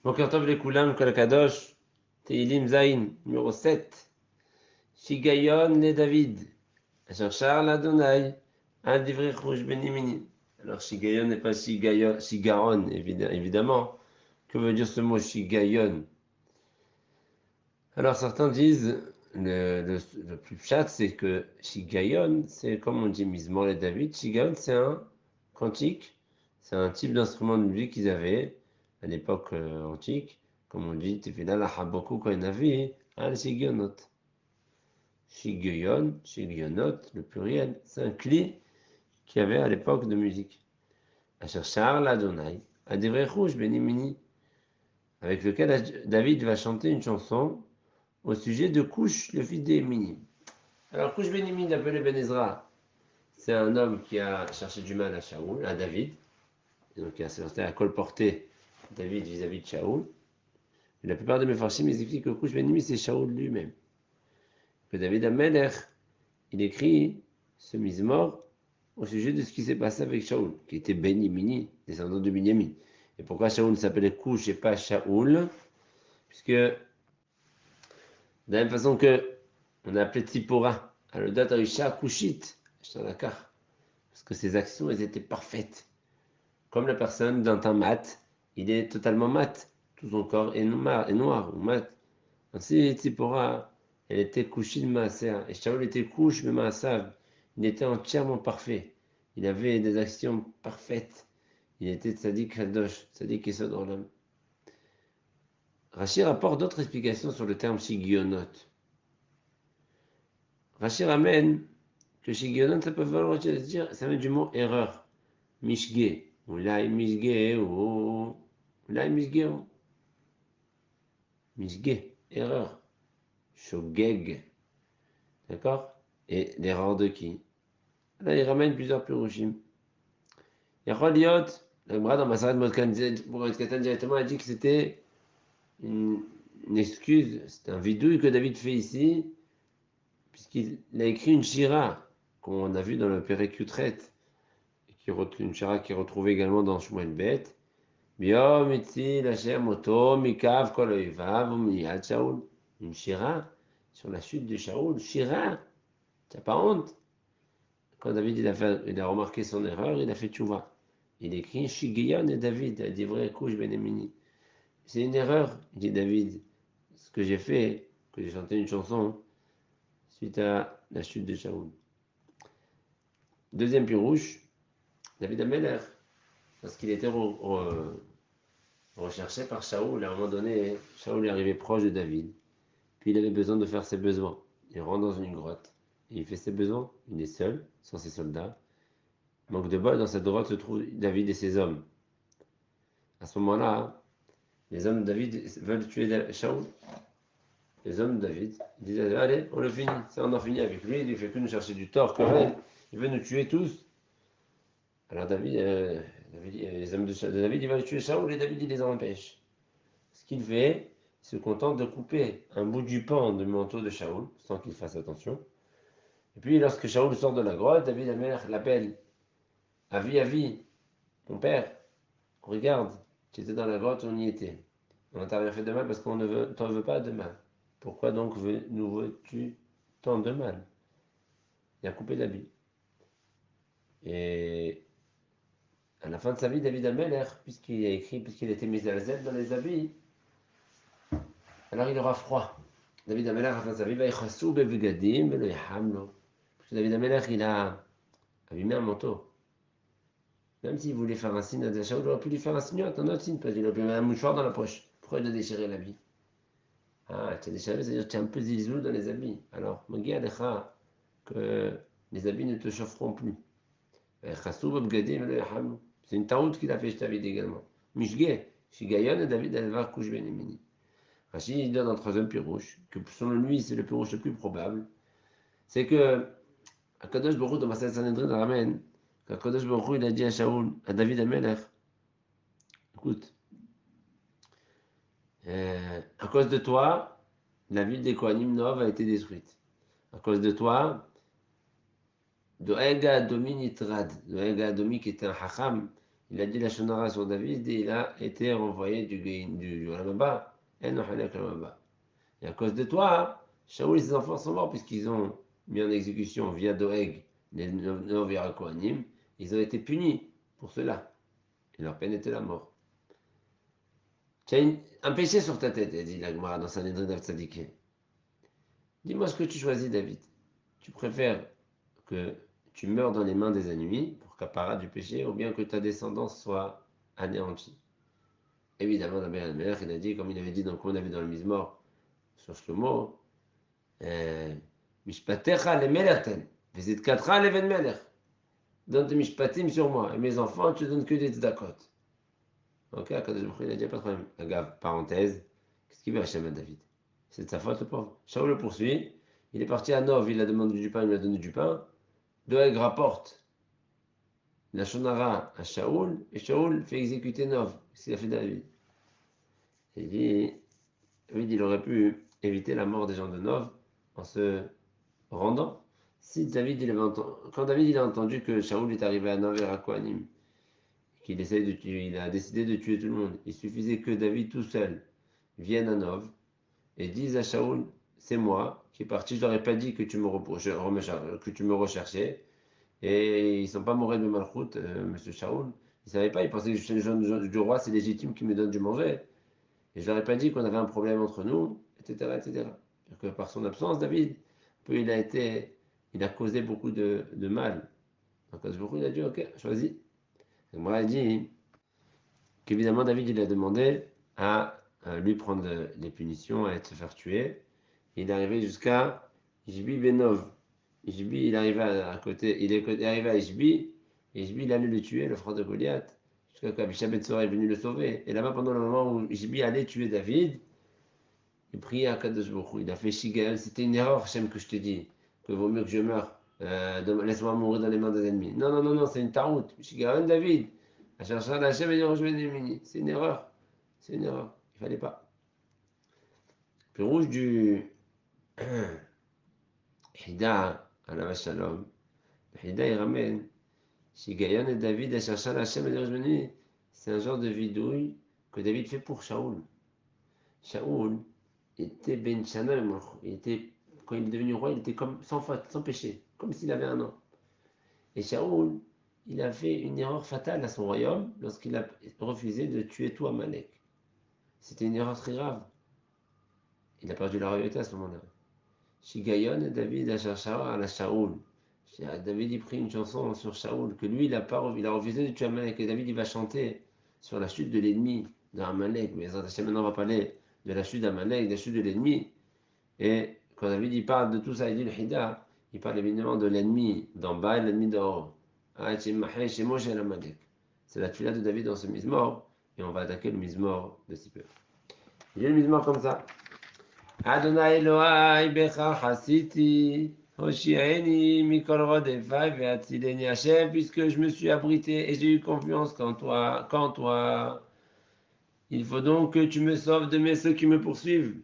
Boker Tov לכולם, כל הקדוש, תהילים זין, numéro 7. שיגיון לדוד, אשר שר לאדוני, על דברי חוש בנימיני. Alors, Shigayon n'est pas Shigaon, évidemment. Que veut dire ce mot Shigayon? Alors, certains disent, le plus chat, c'est que Shigayon, c'est comme on dit misement les David. Shigayon, c'est un cantique, c'est un type d'instrument de musique qu'ils avaient à l'époque antique. Comme on dit, Tefila la Habakou Kohenavi, al Shigayonot. Shigayon, Shigayonot, le pluriel, c'est un cli qu'il y avait à l'époque de musique. Asher Shar l'Adonai, Adivre Rouge Benimini, avec lequel David va chanter une chanson au sujet de Couch, le fils d'Emini. Alors, Couch Benimini, appelé Ben Ezra, c'est un homme qui a cherché du mal à Shaoul, à David, et donc qui a sorti à colporter David vis-à-vis de Shaoul. Et la plupart de mes farshim expliquent que Couch Benimini, c'est Shaoul lui-même. Que David Amelech, il écrit ce mizmor au sujet de ce qui s'est passé avec Shaoul, qui était Benimini, descendant de Binyamin. Et pourquoi Shaoul s'appelait Couch et pas Shaoul? Puisque, de la même façon que on a appelé Tzipora, à l'Odat Aisha Kushit, parce que ses actions, elles étaient parfaites. Comme la personne d'un teint mat, il est totalement mat, tout son corps est noir ou mat. Ainsi, Tzipora, elle était Kushit Maaser, et Shaoul était Kush Maasav, il était entièrement parfait. Il avait des actions parfaites. Il était Tzadik Kadosh, Tzadik Esod Olam. Rashi rapporte d'autres explications sur le terme Shigionot. Rashi ramène que Shigionot, ça peut valoir dire, ça vient du mot erreur. Mishge, ou lai mishge, ou lai mishge, mishge, erreur. Shogeg, d'accord? Et l'erreur de qui? Là, il ramène plusieurs pirushim. Yachol Yot, la Gemara dans Masaret Motkatan directement a dit que c'était une excuse, c'est un vidouille que David fait ici, puisqu'il a écrit une shira, qu'on a vu dans le Perek Yutret, une shira qui est retrouvée également dans Shmuel Bet. Biom itzil Hashem oto mikav kol oivav umiyad Shaoul. Une shira sur la chute de Shaoul. Shira, t'as pas honte? Quand David il a remarqué son erreur, il a fait tchouva. Il écrit Shigayon et David, a dit vrai couche Benemini. C'est une erreur, dit David. Ce que j'ai fait, que j'ai chanté une chanson suite à la chute de Shaoul. Deuxième pirouche, David Ameller, parce qu'il était recherché par Shaoul. À un moment donné, Shaoul est arrivé proche de David, puis il avait besoin de faire ses besoins. Il rentre dans une grotte, et il fait ses besoins. Il est seul, sans ses soldats. Manque de bol, dans cette grotte se trouvent David et ses hommes. À ce moment-là, les hommes de David veulent tuer Shaoul. Les hommes de David disent allez, on le finit, ça on en finit avec lui, il ne fait que nous chercher du tort, querelle, il veut nous tuer tous. Alors les hommes de David, ils veulent tuer Shaoul et David il les empêche. Ce qu'il fait, il se contente de couper un bout du pan du manteau de Shaoul, sans qu'il fasse attention. Et puis lorsque Shaoul sort de la grotte, David l'appelle. Avis, mon père, regarde, tu étais dans la grotte, on y était. On ne t'a rien fait de mal parce qu'on ne t'en veut pas de mal. Pourquoi donc nous veux-tu tant de mal? Il a coupé l'habit. Et à la fin de sa vie, David Ameller, puisqu'il était mis à la Z dans les habits, alors il aura froid. David Ameller, à la fin de sa vie, va y chassou bevigadim, le yahamlo. Parce que David Ameller, il a abîmé un manteau. Même s'il voulait faire un signe à Shaoul, il aurait pu lui faire un signe, un autre signe, parce qu'il aurait pu mettre un mouchoir dans la poche. Pourquoi il a déchiré l'habit? Ah, tu as déchiré, c'est-à-dire que tu es un peu zilzoul dans les habits. Alors, Magi Alecha, que les habits ne te chaufferont plus. C'est une taout qu'il a fait David également. Mishge, Shigayon et David Alvar Kush Benemini. Rachid il donne un troisième pirouche, que selon lui c'est le pirouche le plus probable. C'est que Akadosh Baruch dans Masal Sanhedrin ramène qu'Akadosh Baruch il a dit à Shaoul, à David Amelech, écoute, à cause de toi, la ville des Kohanim Nov a été détruite. À cause de toi, Doega Adomi Nitrad, Doega Adomi qui était un hacham, il a dit la shonara sur David et il a été renvoyé du Olam Haba. Et à cause de toi, Shaoul et ses enfants sont morts puisqu'ils ont mis en exécution via Doeg les Novia Kohanim. Ils ont été punis pour cela. Et leur peine était la mort. Tu as un péché sur ta tête, dit la Gemara dans Sanhedrin d'Avtzadiké. Dis-moi ce que tu choisis, David. Tu préfères que tu meurs dans les mains des ennemis pour capparat du péché ou bien que ta descendance soit anéantie. Évidemment, David al-Melech, il a dit, comme il avait dit dans on avait dans le Mizmor sur Shlomo, Mishpatecha le Melerten, Vezidkatra leven Melech. Donne tes mishpatim sur moi et mes enfants, tu ne donnes que des tzedakot. Ok, Akadosh Baruch Hu, il a dit pas de problème. Agave, parenthèse, qu'est-ce qu'il veut Hachem à David? C'est de sa faute, le pauvre. Shaoul le poursuit, il est parti à Nov, il a demandé du pain, il lui a donné du pain. Doeg rapporte la shonara à Shaoul, et Shaoul fait exécuter Nov, ce qu'il a fait David. Il dit, David, il aurait pu éviter la mort des gens de Nov en se rendant. Si David, quand David il a entendu que Shaoul est arrivé à Nov et à Kohanim, qu'il essaye de tuer, il a décidé de tuer tout le monde. Il suffisait que David tout seul vienne à Nov et dise à Shaoul, c'est moi qui est parti, je n'aurais pas dit que tu me recherchais. Et ils ne sont pas morts de Malchut, monsieur Shaoul. Ils ne savaient pas, ils pensaient que le jeune du roi, c'est légitime qu'il me donne du manger. Et je leur ai pas dit qu'on avait un problème entre nous, etc. etc. Que par son absence, David, il a causé beaucoup de mal. Donc, il a dit, ok, choisis. Et moi, il dit qu'évidemment, David, il a demandé à lui prendre les punitions, à se faire tuer. Il est arrivé jusqu'à Ishbi Benov. Ishbi, il arrive à côté, il est arrivé à Ishbi. Ishbi, il allait le tuer, le frère de Goliath. Jusqu'à qu'Abishai Ben Sora est venu le sauver. Et là-bas, pendant le moment où Ishbi allait tuer David, il priait à Kadosh Baruch Hu. Il a fait Shigael. C'était une erreur, Hachem, que je te dis. Que vaut mieux que je meure. Laisse-moi mourir dans les mains des ennemis. Non, non, non, non, c'est une taroute. Shigael, David. À chercher Hachem et rejoindre. C'est une erreur. C'est une erreur. Il fallait pas. Puis rouge du Hida, à la Shalom. Hida, il ramène. Shigayon et David à chercher Hachem et rejoindre. C'est un genre de vidouille que David fait pour Shaoul. Shaoul était Ben Shana, quand il est devenu roi, il était comme sans faute, sans péché, comme s'il avait un an. Et Shaoul, il a fait une erreur fatale à son royaume lorsqu'il a refusé de tuer tout Amalek. C'était une erreur très grave. Il a perdu la royauté à ce moment-là. Shigayon et David à Shachar à la Shaoul. David il prit une chanson sur Shaoul que lui il a refusé de tuer Amalek et David il va chanter sur la chute de l'ennemi d'Amalek. Mais maintenant on va parler de la chute d'Amalek, de la chute de l'ennemi. Et quand David il parle de tout ça, il dit le Hida, il parle évidemment de l'ennemi d'en bas et l'ennemi d'en haut. C'est la tuila de David dans ce Mizmor, et on va attaquer le Mizmor de si peu. Il y a le Mizmor comme ça. Adonai Elohai becha chasiti, Hoshieni mikol rodefai ve'atzileni Hashem, puisque je me suis abrité et j'ai eu confiance qu'en toi. Il faut donc que tu me sauves de ceux qui me poursuivent.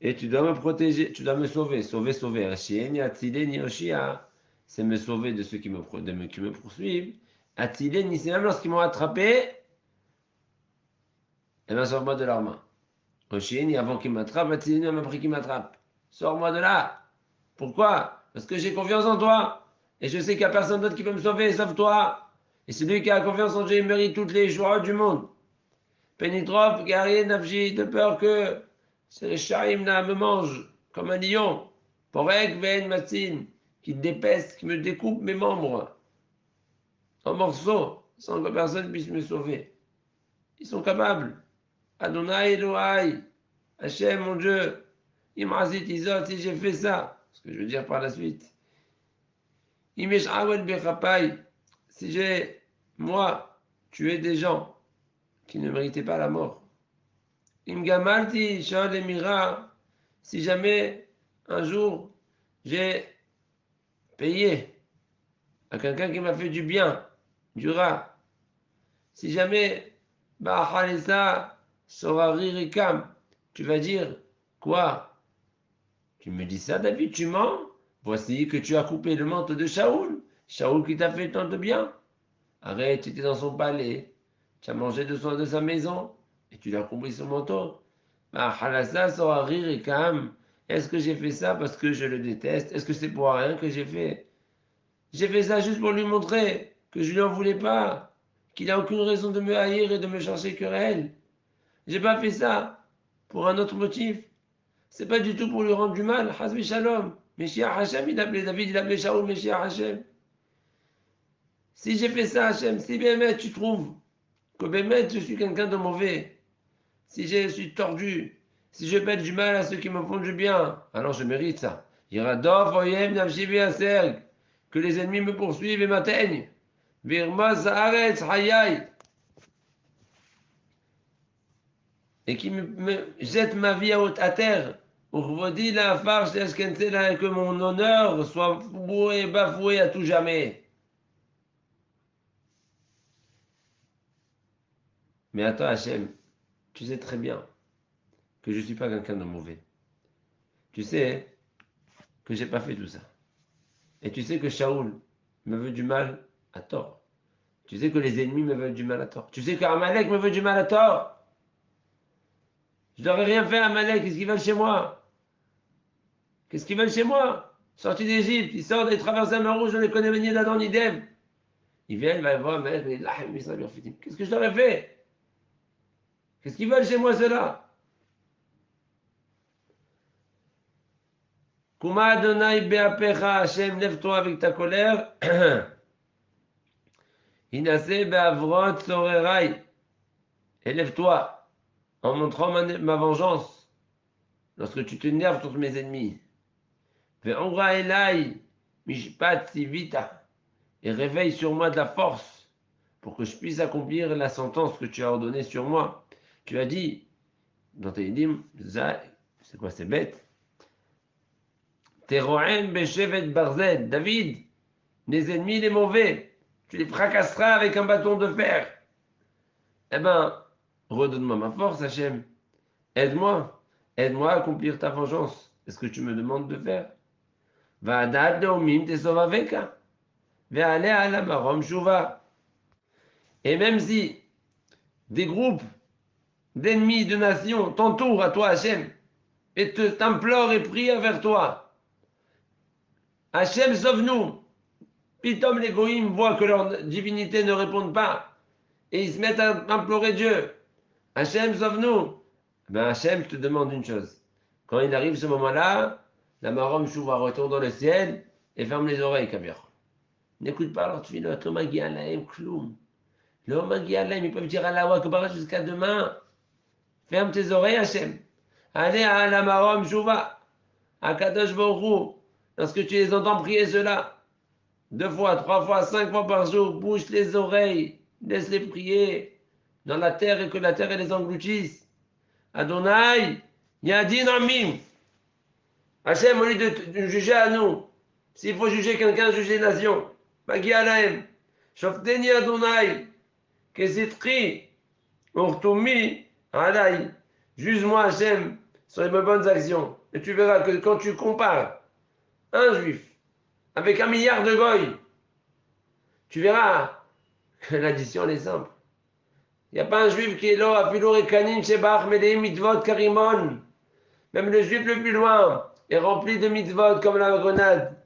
Et tu dois me protéger, tu dois me sauver. Sauver. Hashieni atzileni Hoshia, c'est me sauver de ceux qui me poursuivent. Atzileni, c'est même lorsqu'ils m'ont attrapé, et bien sauve-moi de leurs mains. Hoshieni, avant qu'ils m'attrapent, atzileni, même après qu'ils m'attrapent. Sors-moi de là. Pourquoi? Parce que j'ai confiance en toi. Et je sais qu'il n'y a personne d'autre qui peut me sauver, sauf toi. Et celui qui a confiance en Dieu, il mérite toutes les joies du monde. Pénitrop, guerrier, nafji, de peur que ces Shaimna me mangent comme un lion. Porek, ven, matin, qui dépeste, qui me découpe mes membres en morceaux, sans que personne puisse me sauver. Ils sont capables. Adonai Elohai, Hachem, mon Dieu, Imrazit Izot, si j'ai fait ça, ce que je veux dire par la suite. Imesh Awel Bechapai, si j'ai, moi, tué des gens qui ne méritaient pas la mort. Imgamalti Shol Emira, si jamais un jour j'ai payé à quelqu'un qui m'a fait du bien, du rat, si jamais Ba'achalesa Sorari Rikam, tu vas dire quoi? Tu me dis ça, David, tu mens? Voici que tu as coupé le manteau de Shaoul qui t'a fait tant de bien. Arrête, tu étais dans son palais. tu as mangé de sa maison et tu l'as compris son manteau. Bah, Halassa sera rire et calme. Est-ce que j'ai fait ça parce que je le déteste? Est-ce que c'est pour rien que j'ai fait? J'ai fait ça juste pour lui montrer que je lui en voulais pas, qu'il n'a aucune raison de me haïr et de me chercher querelle. J'ai pas fait ça pour un autre motif. C'est pas du tout pour lui rendre du mal. Hasbi Shalom. Meshiach Hashem, il appelait David, il appelait Shaoul Meshiach Hashem. Si j'ai fait ça, Hashem, si Bémet, tu trouves que Bémet, je suis quelqu'un de mauvais, si je suis tordu, si je fais du mal à ceux qui me font du bien, alors je mérite ça. Yiradov, Oyem, Navshivi, Aserg, que les ennemis me poursuivent et m'atteignent. Virmaz, Haaretz, Hayai, et qui me jette ma vie à terre. Urvodi la farce que mon honneur soit bafoué à tout jamais. Mais attends, Hachem, tu sais très bien que je ne suis pas quelqu'un de mauvais. Tu sais que j'ai pas fait tout ça. Et tu sais que Shaoul me veut du mal à tort. Tu sais que les ennemis me veulent du mal à tort. Tu sais qu'Amalek me veut du mal à tort. Je n'aurais rien fait à Amalek. Qu'est-ce qu'ils veulent chez moi? Qu'est-ce qu'ils veulent chez moi? Sorti d'Égypte, ils sortent et traversent la mer Rouge, je ne les connais ni d'Adam ni d'Ève. Ils viennent, ils vont voir Amalek, mais là, qu'est-ce que je leur ai fait? Qu'est-ce qu'ils veulent chez moi, ceux-là? Kuma Adonai be'apecha, Hachem, lève-toi avec ta colère. Inase be'avrot sorerai. Élève-toi en montrant ma vengeance lorsque tu t'énerves contre mes ennemis. Ve'onra elai mishpat sivita. Et réveille sur moi de la force pour que je puisse accomplir la sentence que tu as ordonnée sur moi. Tu as dit dans tes hymnes, c'est quoi, c'est bête? Teroem beshevet barzel, David, les ennemis, les mauvais, tu les fracasseras avec un bâton de fer. Eh ben, redonne-moi ma force, Hachem. Aide-moi. Aide-moi à accomplir ta vengeance. C'est ce que tu me demandes de faire. Va'adat leomim tesovaveka. Ve'ale ala marom shuva. Et même si des groupes d'ennemis de nations t'entourent à toi, Hachem, et t'implorent et prient vers toi, Hachem, sauve-nous. Pitom les goïms voient que leur divinité ne répond pas, et ils se mettent à implorer Dieu. Hachem, sauve-nous. Ben Hachem, je te demande une chose. Quand il arrive ce moment-là, la Marom Chouva retourne dans le ciel et ferme les oreilles, Kabir. N'écoute pas leur tefilot, le magi alaim kloum. Le magi alaim, ils peuvent dire Allah Akbar jusqu'à demain. Ferme tes oreilles, Hachem. Allez à la Marom Chouva, à Kadosh Baruch. Lorsque tu les entends prier cela, 2 fois, 3 fois, 5 fois par jour, bouge les oreilles, laisse-les prier dans la terre et que la terre les engloutisse. Adonai, Yadin Amim. Hachem, au lieu de juger à nous, s'il faut juger quelqu'un, juger les nations. Magi Alaim. Shofteni Adonai. Kesitri. Urtumi. Alai. Juge-moi, Hachem, sur les bonnes actions. Et tu verras que quand tu compares un juif avec 1 milliard de goy, tu verras que l'addition est simple. Il n'y a pas un juif qui est là, Afilur et Kanin, Shebach, Melei, Mitvot, Karimon. Même le juif le plus loin est rempli de mitzvot comme la grenade.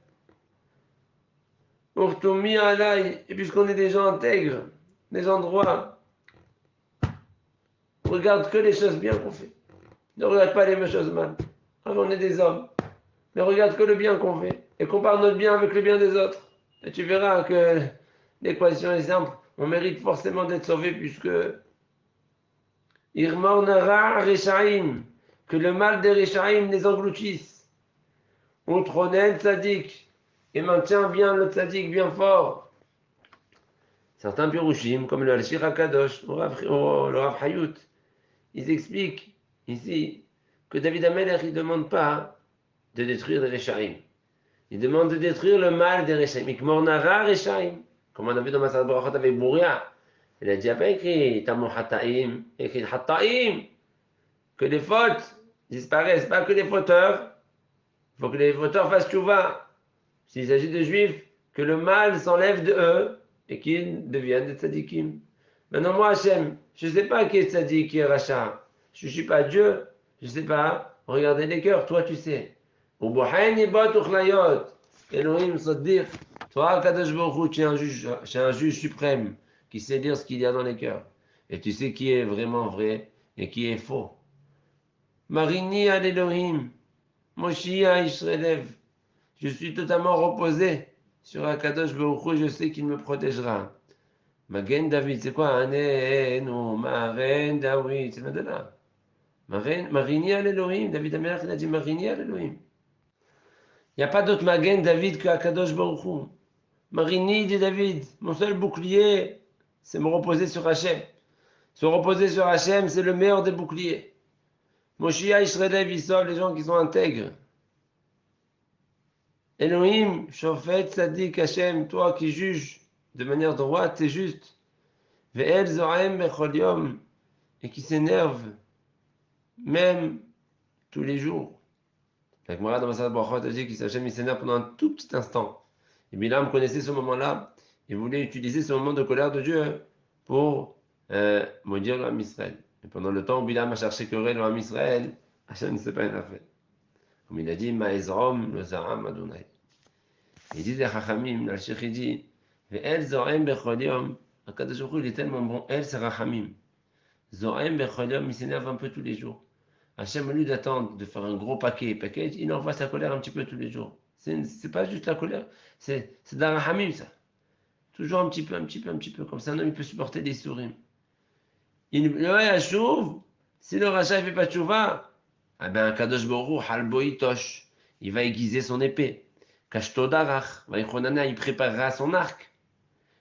Urtumi alai, et puisqu'on est des gens intègres, des gens droits, on regarde que les choses bien qu'on fait. Ne regarde pas les choses mal. Alors on est des hommes. Mais regarde que le bien qu'on fait. Et compare notre bien avec le bien des autres. Et tu verras que l'équation est simple. On mérite forcément d'être sauvé puisque Irmor Nara Rechaim, que le mal des Rechaim les engloutisse. On trônait le tzaddik et maintient bien le tzaddik bien fort. Certains pirouchim, comme le Al-Shir HaKadosh, le Rav Hayut, ils expliquent ici que David Amelech, il ne demande pas de détruire les Rechaim. Il demande de détruire le mal des Rechaim. Ikmor Nara Rechaim, comme on a vu dans Masad Brachot avec Bouria. Il a dit, pas écrit Tamon Hataim, écrit Hataim, que les fautes disparaissent, pas que les fauteurs. Il faut que les fauteurs fassent tchouva. S'il s'agit de juifs, que le mal s'enlève de eux et qu'ils deviennent des tzadikim. Maintenant, moi, Hachem, je ne sais pas qui est Tzadik, qui est Racha. Je ne suis pas Dieu, je ne sais pas. Regardez les cœurs, toi, tu sais. Elohim Saddiq. Toi, Kadosh Baruch Hu, tu es un juge suprême qui sait dire ce qu'il y a dans les cœurs. Et tu sais qui est vraiment vrai et qui est faux. Marini al Elohim, Moshia Israëlev. Je suis totalement reposé sur Akadosh Baruch Hu, je sais qu'il me protégera. Magen David, c'est quoi? Anenu, Maren David, c'est de là. Marini al Elohim, David Amelach, il a dit Marini al Elohim. Il n'y a pas d'autre Magen David que Akadosh Baruch Hu. Marini, dit David, mon seul bouclier, c'est me reposer sur Hachem. Se reposer sur Hachem, c'est le meilleur des boucliers. Moshia Israël, il sauve les gens qui sont intègres. Elohim, Shofet, Sadik, Hachem, toi qui juges de manière droite et juste. Ve'el Zohem Bechol Yom, et qui s'énerve, même tous les jours. La Gemara dans Masad Brachot a dit qu'Hachem s'énerve pendant un tout petit instant. Et Bilam connaissait ce moment-là et voulait utiliser ce moment de colère de Dieu pour maudire le Ham Israël. Et pendant le temps où Bilam a cherché querelle le Ham Israël, Hachem ne s'est pas énervé. Comme il a dit, Ma'ezrom le Zaram Adonai. Il dit des Chachamim, le Sheikh dit, Ve'el Zohem Bechol Yom, Akadosh Baruch Hu, il est tellement bon, El c'est Rachamim. Zohem Bechol Yom, il s'énerve un peu tous les jours. Hachem, au lieu d'attendre de faire un gros paquet, il envoie sa colère un petit peu tous les jours. C'est pas juste la colère, c'est de la Rachamim ça. Toujours un petit peu, comme ça un homme il peut supporter des sourires. Le Chouv, si le rachat ne fait pas de chouva, eh ben Kadosh Baruch Hu, Halboïtosh, il va aiguiser son épée. Kashtodarach, il préparera son arc.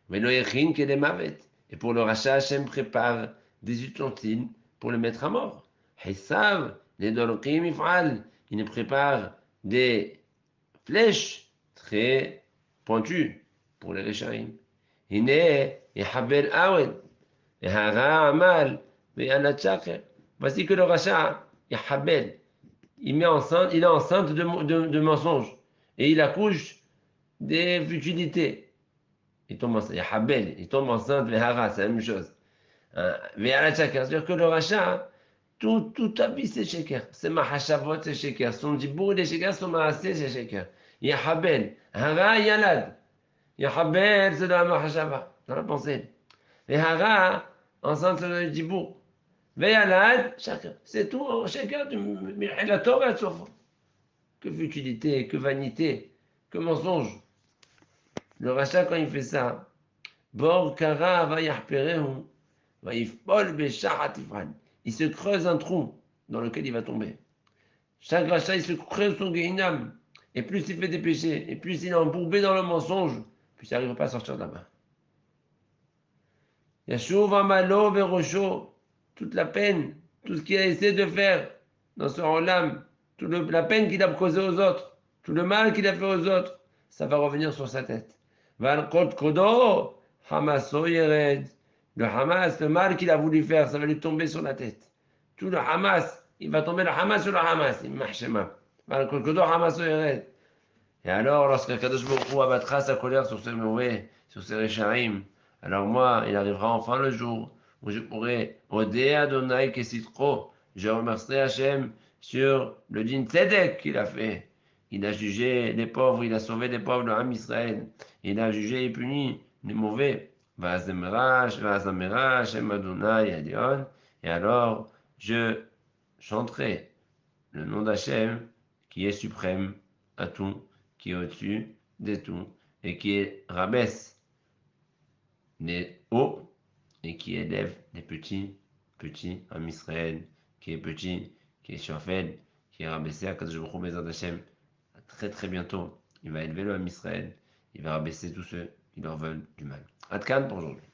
Mais le Yechin Kedemavet. Et pour le rachat, Hachem prépare des ustensiles pour le mettre à mort. Hisav, les Dolokim Ifal, il nous prépare des flèches très pointues pour les Rechaim. הנה יחבל אוון, והרע עמל, ויאללה תשקר. Voici que le rachat, Yahabel, il est enceinte de mensonges. Et il accouche des futilités. Il tombe enceinte, Yahabel, il tombe enceinte, Vehara, c'est la même chose. Ve'ala tshakar, c'est-à-dire que le rachat, tout ta vie c'est sheker. C'est mahashavot, c'est sheker. Son dibour, il est sheker, son maasé, c'est sheker. Yahabel, hara, yalad. Yahabel, c'est dans la mahashava, dans la pensée. Les hara, enceinte de dibour. Veyalad, chacun. C'est tout, chacun du la Torah, sauf. Que futilité, que vanité, que mensonge. Le rachat, quand il fait ça, Bor kara va yahperehu, va yifpol beshahat ifran. Il se creuse un trou dans lequel il va tomber. Chaque rachat, il se creuse son guéinam. Et plus il fait des péchés, et plus il est embourbé dans le mensonge, plus il n'arrive pas à sortir de là-bas. Yashuv amalo verosho, toute la peine, tout ce qu'il a essayé de faire dans ce rolam, la peine qu'il a causée aux autres, tout le mal qu'il a fait aux autres, ça va revenir sur sa tête. Val kod kodo, hamaso yered. Le Hamas, le mal qu'il a voulu faire, ça va lui tomber sur la tête. Tout le Hamas, il va tomber le Hamas sur le Hamas. Val kod kodo, hamaso yered. Et alors, lorsque Kadosh Baruch Hu abattra sa colère sur ce mauvais, sur ces Rechaim, alors moi, il arrivera enfin le jour où je pourrai Odé Adonai Kesitro. Je remercierai Hachem sur le din tzedek qu'il a fait. Il a jugé les pauvres, il a sauvé les pauvres de l'âme Israël. Il a jugé et puni les mauvais. Vazemera Hashem Adonai Adion. Et alors, je chanterai le nom d'Hachem qui est suprême à tout, qui est au-dessus de tout, et qui est rabaisse les hauts, et qui élève les petits en Israël, qui est petit, qui est shofel, qui est rabaissé à Kadosh Baruch Hu Bezrat Hashem. Très très bientôt, il va élever le Ham Israël, il va rabaisser tous ceux qui leur veulent du mal. Adkan pour aujourd'hui.